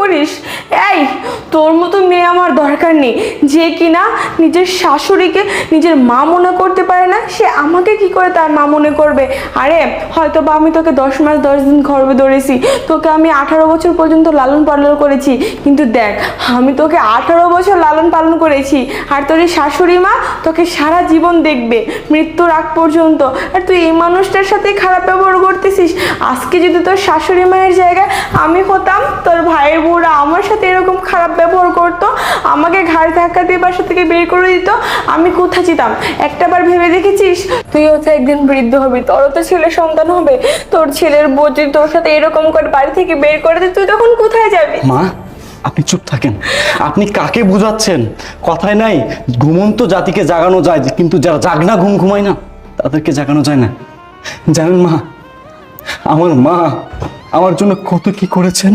করিস? এই, তোর মতো মেয়ে আমার দরকার নেই, যে কিনা নিজের শাশুড়িকে নিজের মা মনে করতে পারে না, সে আমাকে কি করে তার মা মনে করবে? আরে হয়তো বা আমি তোকে 10 মাস 10 দিন গর্ভে ধরেছি, তোকে আমি 18 বছর পর্যন্ত লালন পালন করেছি, কিন্তু দেখ আমি তোকে 18 বছর লালন পালন করেছি, আর তোর এই শাশুড়ি মা তোকে সারা জীবন দেখবে, মৃত্যুর আগ পর্যন্ত। আর তুই এই মানুষটার সাথে খারাপ ব্যবহার করতেছিস। আজকে যদি তোর শাশুড়ি মায়ের জায়গায় আমি হতাম, তোর ভাইয়ের বউরা আমার সাথে এরকম খারাপ ব্যবহার করতো, আমাকে ঘাড় ধাক্কা দিয়ে বাসা থেকে বের করে দিত, আমি কোথায় যেতাম? একটাবার ভেবে দেখেছিস? তুইও তো একদিন বৃদ্ধ হবি, তোরও তো ছেলে সন্তান হবে, তোর ছেলের বউ যদি তোর সাথে এরকম করে বাড়ি থেকে বের করে দিত, তুই তখন কোথায় যাবি? মা, আপনি চুপ থাকেন। আপনি কাকে বুঝাচ্ছেন? কথায় নাই, ঘুমন্ত জাতিকে জাগানো যায়, কিন্তু যারা জাগনা ঘুম ঘুমায় না তাদেরকে জাগানো যায় না। জানেন মা, আমার মা আমার জন্য কত কি করেছেন।